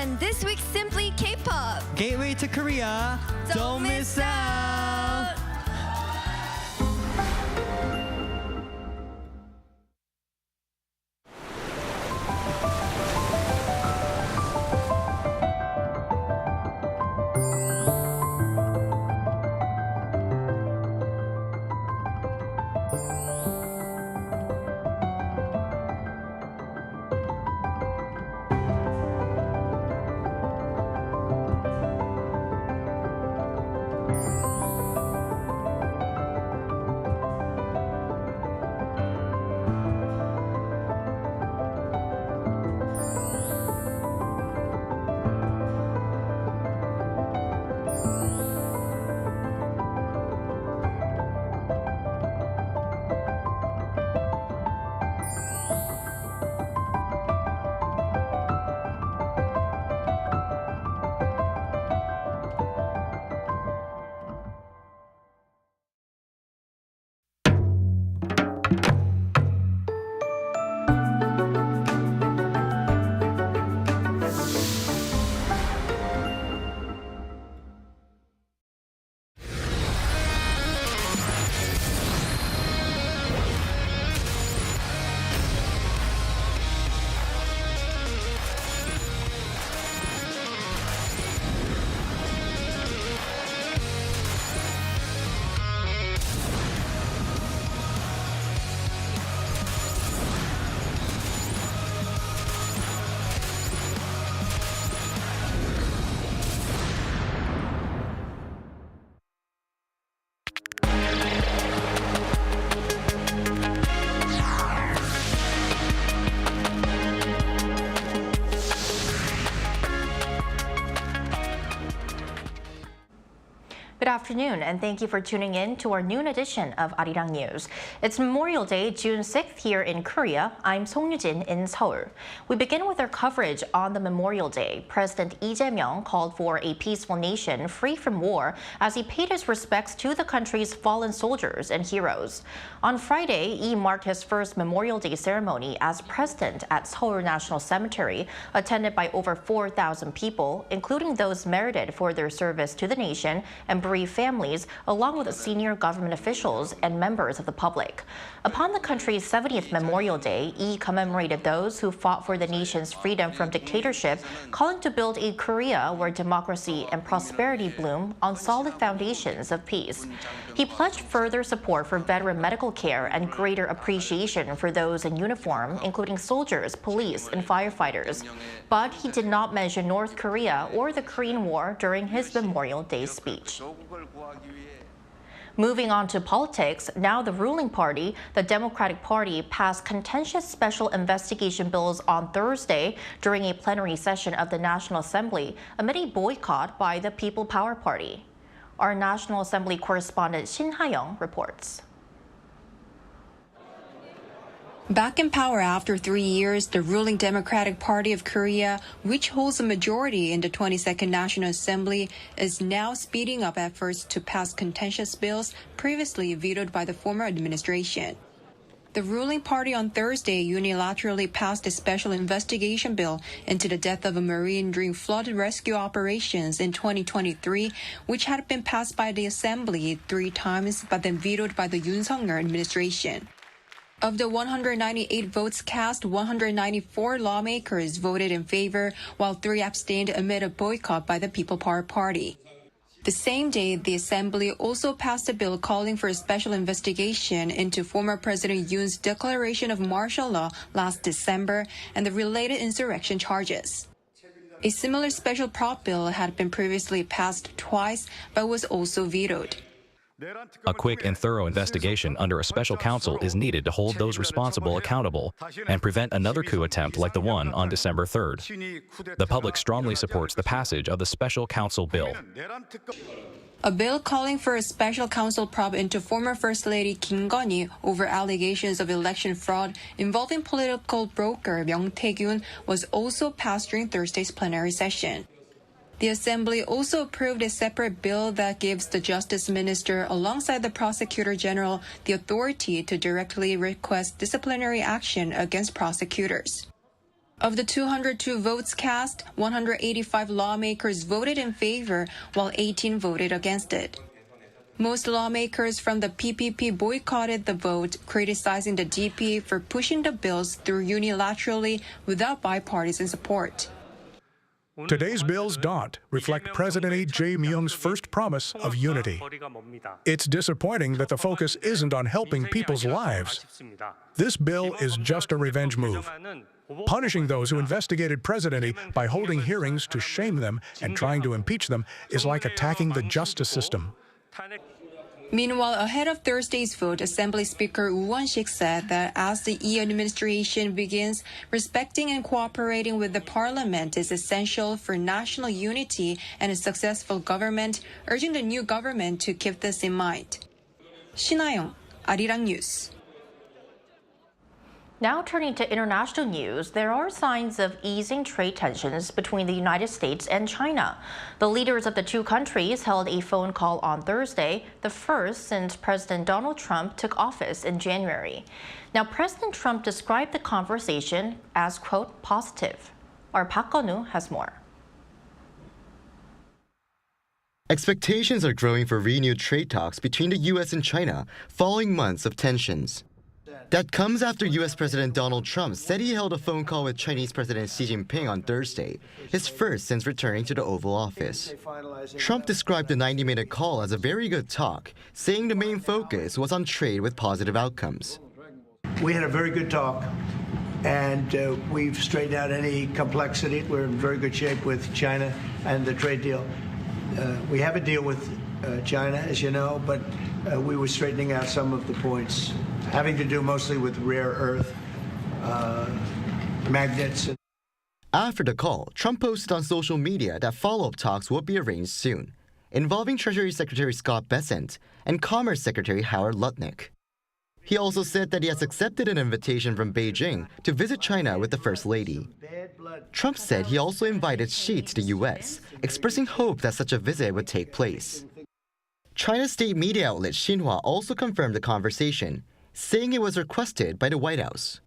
And this week's Simply K-pop. Gateway to Korea. Don't miss out. Good afternoon, and thank you for tuning in to our noon edition of Arirang News. It's Memorial Day, June 6th here in Korea. I'm Song Yu-jin in Seoul. We begin with our coverage on the Memorial Day. President Lee Jae-myung called for a peaceful nation free from war as he paid his respects to the country's fallen soldiers and heroes. On Friday, Lee marked his first Memorial Day ceremony as president at Seoul National Cemetery, attended by over 4,000 people, including those merited for their service to the nation and bereaved families, along with senior government officials and members of the public. Upon the country's 70th Memorial Day, Lee commemorated those who fought for the nation's freedom from dictatorship, calling to build a Korea where democracy and prosperity bloom on solid foundations of peace. He pledged further support for veteran medical care and greater appreciation for those in uniform, including soldiers, police, and firefighters. But he did not mention North Korea or the Korean War during his Memorial Day speech. Moving on to politics, now the ruling party, the Democratic Party, passed contentious special investigation bills on Thursday during a plenary session of the National Assembly amid a boycott by the People Power Party. Our National Assembly correspondent Shin Ha-young reports. Back in power after 3 years, the ruling Democratic Party of Korea, which holds a majority in the 22nd National Assembly, is now speeding up efforts to pass contentious bills previously vetoed by the former administration. The ruling party on Thursday unilaterally passed a special investigation bill into the death of a Marine during flood rescue operations in 2023, which had been passed by the Assembly 3 times but then vetoed by the Yoon Suk-yeol administration. Of the 198 votes cast, 194 lawmakers voted in favor, while 3 abstained amid a boycott by the People Power Party. The same day, the Assembly also passed a bill calling for a special investigation into former President Yoon's declaration of martial law last December and the related insurrection charges. A similar special prop bill had been previously passed twice, but was also vetoed. A quick and thorough investigation under a special counsel is needed to hold those responsible accountable and prevent another coup attempt like the one on December 3rd. The public strongly supports the passage of the special counsel bill. A bill calling for a special counsel probe into former First Lady Kim Gon-hee over allegations of election fraud involving political broker Myung Tae-gyun was also passed during Thursday's plenary session. The Assembly also approved a separate bill that gives the Justice Minister, alongside the Prosecutor General, the authority to directly request disciplinary action against prosecutors. Of the 202 votes cast, 185 lawmakers voted in favor, while 18 voted against it. Most lawmakers from the PPP boycotted the vote, criticizing the DP for pushing the bills through unilaterally without bipartisan support. Today's bills don't reflect President Jae-myung's first promise of unity. It's disappointing that the focus isn't on helping people's lives. This bill is just a revenge move. Punishing those who investigated President Lee by holding hearings to shame them and trying to impeach them is like attacking the justice system. Meanwhile, ahead of Thursday's vote, Assembly Speaker Woo Won-sik said that as the Lee administration begins, respecting and cooperating with the parliament is essential for national unity and a successful government, urging the new government to keep this in mind. Jae-myung, Arirang News. Now turning to international news, there are signs of easing trade tensions between the United States and China. The leaders of the two countries held a phone call on Thursday, the first since President Donald Trump took office in January. Now, President Trump described the conversation as, quote, positive. Our Park Geon-woo has more. Expectations are growing for renewed trade talks between the U.S. and China following months of tensions. That comes after U.S. President Donald Trump said he held a phone call with Chinese President Xi Jinping on Thursday, his first since returning to the Oval Office. Trump described the 90-minute call as a very good talk, saying the main focus was on trade with positive outcomes. We had a very good talk, and we've straightened out any complexity. We're in very good shape with China and the trade deal. We have a deal with China, as you know, but we were straightening out some of the points, having to do mostly with rare earth magnets. After the call, Trump posted on social media that follow-up talks will be arranged soon, involving Treasury Secretary Scott Bessent and Commerce Secretary Howard Lutnick. He also said that he has accepted an invitation from Beijing to visit China with the First Lady. Trump said he also invited Xi to the U.S., expressing hope that such a visit would take place. China's state media outlet Xinhua also confirmed the conversation, saying it was requested by the White House.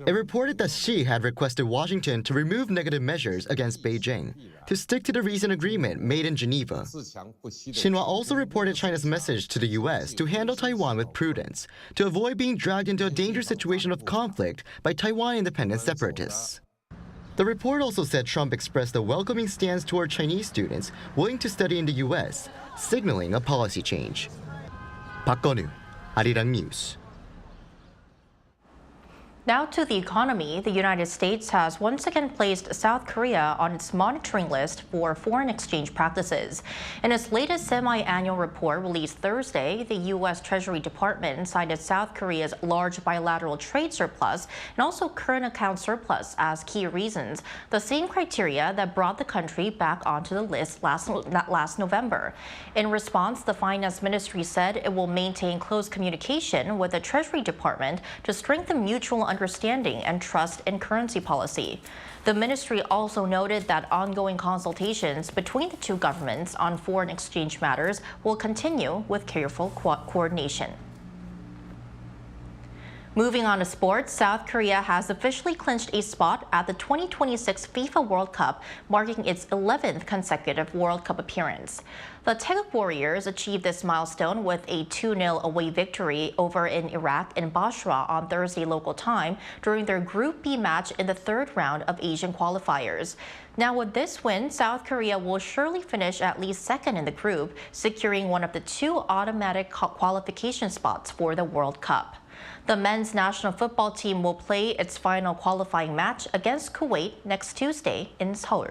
It reported that Xi had requested Washington to remove negative measures against Beijing, to stick to the recent agreement made in Geneva. Xinhua also reported China's message to the U.S. to handle Taiwan with prudence, to avoid being dragged into a dangerous situation of conflict by Taiwan independent separatists. The report also said Trump expressed a welcoming stance toward Chinese students willing to study in the U.S., signaling a policy change. Park Geon-woo, Arirang News. Now to the economy. The United States has once again placed South Korea on its monitoring list for foreign exchange practices. In its latest semi-annual report released Thursday, the U.S. Treasury Department cited South Korea's large bilateral trade surplus and also current account surplus as key reasons, the same criteria that brought the country back onto the list last November. In response, the Finance Ministry said it will maintain close communication with the Treasury Department to strengthen mutual understanding and trust in currency policy. The ministry also noted that ongoing consultations between the two governments on foreign exchange matters will continue with careful coordination. Moving on to sports, South Korea has officially clinched a spot at the 2026 FIFA World Cup, marking its 11th consecutive World Cup appearance. The Taeguk Warriors achieved this milestone with a 2-0 away victory over in Iraq in Basra on Thursday local time during their Group B match in the third round of Asian qualifiers. Now with this win, South Korea will surely finish at least second in the group, securing one of the 2 automatic qualification spots for the World Cup. The men's national football team will play its final qualifying match against Kuwait next Tuesday in Seoul.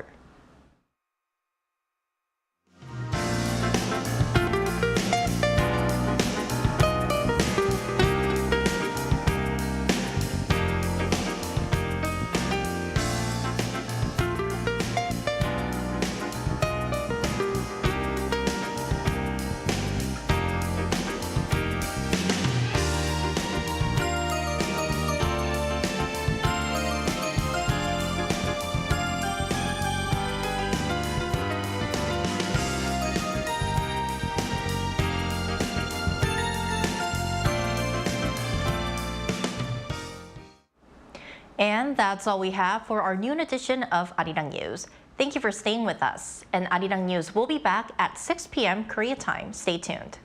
And that's all we have for our noon edition of Arirang News. Thank you for staying with us. And Arirang News will be back at 6 p.m. Korea time. Stay tuned.